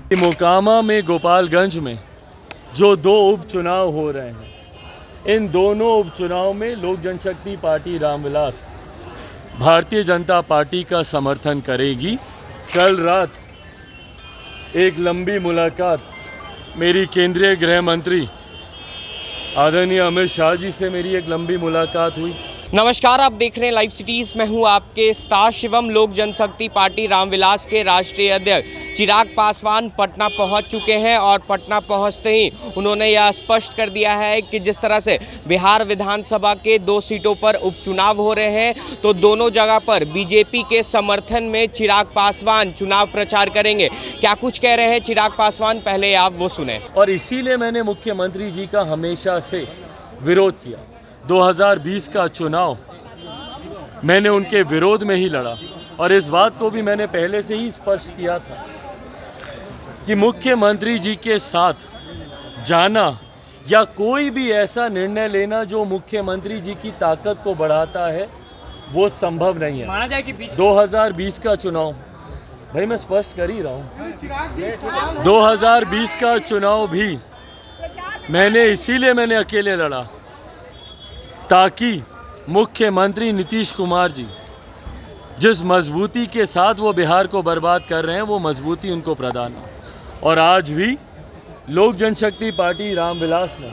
मोकामा में गोपालगंज में जो दो उपचुनाव हो रहे हैं, इन दोनों उपचुनाव में लोक जनशक्ति पार्टी रामविलास भारतीय जनता पार्टी का समर्थन करेगी। कल रात एक लंबी मुलाकात मेरी केंद्रीय गृह मंत्री आदरणीय अमित शाह जी से मेरी एक लंबी मुलाकात हुई। नमस्कार, आप देख रहे हैं लाइव सिटीज़। मैं हूं आपके स्टार शिवम। लोक जनशक्ति पार्टी रामविलास के राष्ट्रीय अध्यक्ष चिराग पासवान पटना पहुंच चुके हैं और पटना पहुंचते ही उन्होंने यह स्पष्ट कर दिया है कि जिस तरह से बिहार विधानसभा के 2 सीटों पर उपचुनाव हो रहे हैं, तो दोनों जगह पर बीजेपी के समर्थन में चिराग पासवान चुनाव प्रचार करेंगे। क्या कुछ कह रहे हैं चिराग पासवान, पहले आप वो सुने। और इसीलिए मैंने मुख्यमंत्री जी का हमेशा से विरोध किया। 2020 का चुनाव मैंने उनके विरोध में ही लड़ा और इस बात को भी मैंने पहले से ही स्पष्ट किया था कि मुख्यमंत्री जी के साथ जाना या कोई भी ऐसा निर्णय लेना जो मुख्यमंत्री जी की ताकत को बढ़ाता है, वो संभव नहीं है। माना जाए कि 2020 का चुनाव, भाई मैं स्पष्ट कर ही रहा हूँ, 2020 का चुनाव भी मैंने अकेले लड़ा ताकि मुख्यमंत्री नीतीश कुमार जी जिस मजबूती के साथ वो बिहार को बर्बाद कर रहे हैं, वो मजबूती उनको प्रदान हो। और आज भी लोक जनशक्ति पार्टी रामविलास ने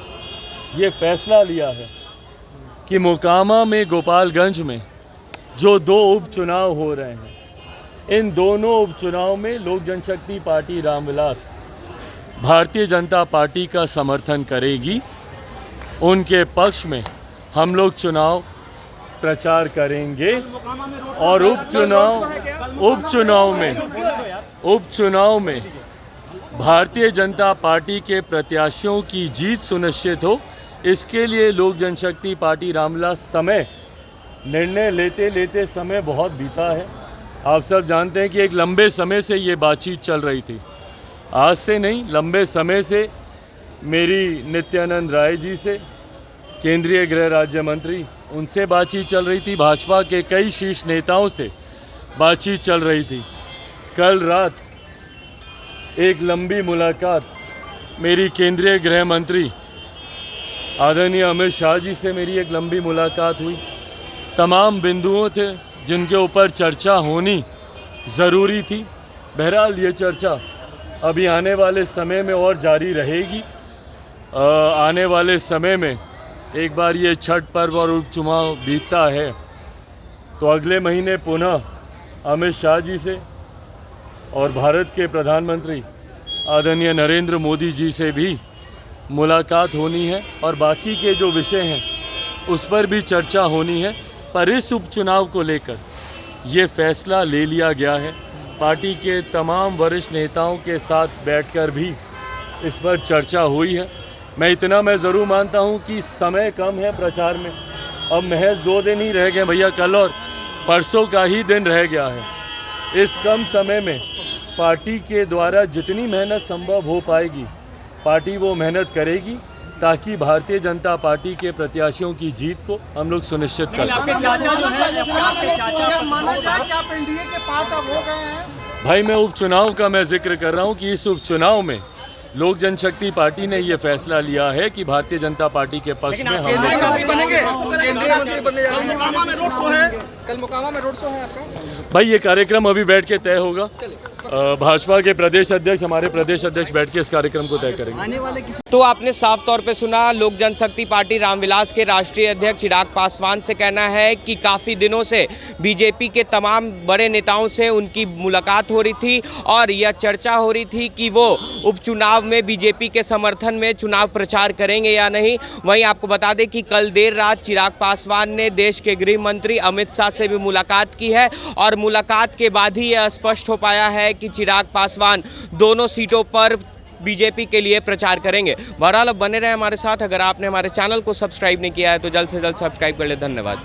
ये फैसला लिया है कि मोकामा में गोपालगंज में जो 2 उपचुनाव हो रहे हैं, इन दोनों उपचुनाव में लोक जनशक्ति पार्टी रामविलास भारतीय जनता पार्टी का समर्थन करेगी। उनके पक्ष में हम लोग चुनाव प्रचार करेंगे और उपचुनाव में भारतीय जनता पार्टी के प्रत्याशियों की जीत सुनिश्चित हो, इसके लिए लोक जनशक्ति पार्टी रामविलास समय निर्णय लेते समय बहुत बीता है। आप सब जानते हैं कि एक लंबे समय से ये बातचीत चल रही थी, आज से नहीं, लंबे समय से मेरी नित्यानंद राय जी से, केंद्रीय गृह राज्य मंत्री, उनसे बातचीत चल रही थी, भाजपा के कई शीर्ष नेताओं से बातचीत चल रही थी। कल रात एक लंबी मुलाकात मेरी केंद्रीय गृह मंत्री आदरणीय अमित शाह जी से मेरी एक लंबी मुलाकात हुई। तमाम बिंदुओं थे जिनके ऊपर चर्चा होनी ज़रूरी थी। बहरहाल ये चर्चा अभी आने वाले समय में और जारी रहेगी। आने वाले समय में एक बार ये छठ पर्व और उपचुनाव बीतता है तो अगले महीने पुनः अमित शाह जी से और भारत के प्रधानमंत्री आदरणीय नरेंद्र मोदी जी से भी मुलाकात होनी है और बाकी के जो विषय हैं उस पर भी चर्चा होनी है। पर इस उपचुनाव को लेकर ये फैसला ले लिया गया है। पार्टी के तमाम वरिष्ठ नेताओं के साथ बैठकर भी इस पर चर्चा हुई है। मैं ज़रूर मानता हूं कि समय कम है प्रचार में, अब महज 2 दिन ही रह गए भैया, कल और परसों का ही दिन रह गया है। इस कम समय में पार्टी के द्वारा जितनी मेहनत संभव हो पाएगी, पार्टी वो मेहनत करेगी ताकि भारतीय जनता पार्टी के प्रत्याशियों की जीत को हम लोग सुनिश्चित कर सकें। भाई मैं उपचुनाव का जिक्र कर रहा हूँ कि इस उपचुनाव में लोक जनशक्ति पार्टी ने ये फैसला लिया है कि भारतीय जनता पार्टी के पक्ष में हम लोग। कल मोकामा में रोड शो है आपका? भाई ये कार्यक्रम अभी बैठ के तय होगा। भाजपा के प्रदेश अध्यक्ष, हमारे प्रदेश अध्यक्ष बैठ के इस कार्यक्रम को तय करेंगे। तो आपने साफ तौर पे सुना, लोक जनशक्ति पार्टी रामविलास के राष्ट्रीय अध्यक्ष चिराग पासवान से कहना है कि काफ़ी दिनों से बीजेपी के तमाम बड़े नेताओं से उनकी मुलाकात हो रही थी और यह चर्चा हो रही थी कि वो उपचुनाव में बीजेपी के समर्थन में चुनाव प्रचार करेंगे या नहीं। वहीं आपको बता दें कि कल देर रात चिराग पासवान ने देश के गृह मंत्री अमित शाह से भी मुलाकात की है और मुलाकात के बाद ही यह स्पष्ट हो पाया है कि चिराग पासवान दोनों सीटों पर बीजेपी के लिए प्रचार करेंगे। बहरहाल अब बने रहे हमारे साथ। अगर आपने हमारे चैनल को सब्सक्राइब नहीं किया है तो जल्द से जल्द सब्सक्राइब कर ले। धन्यवाद।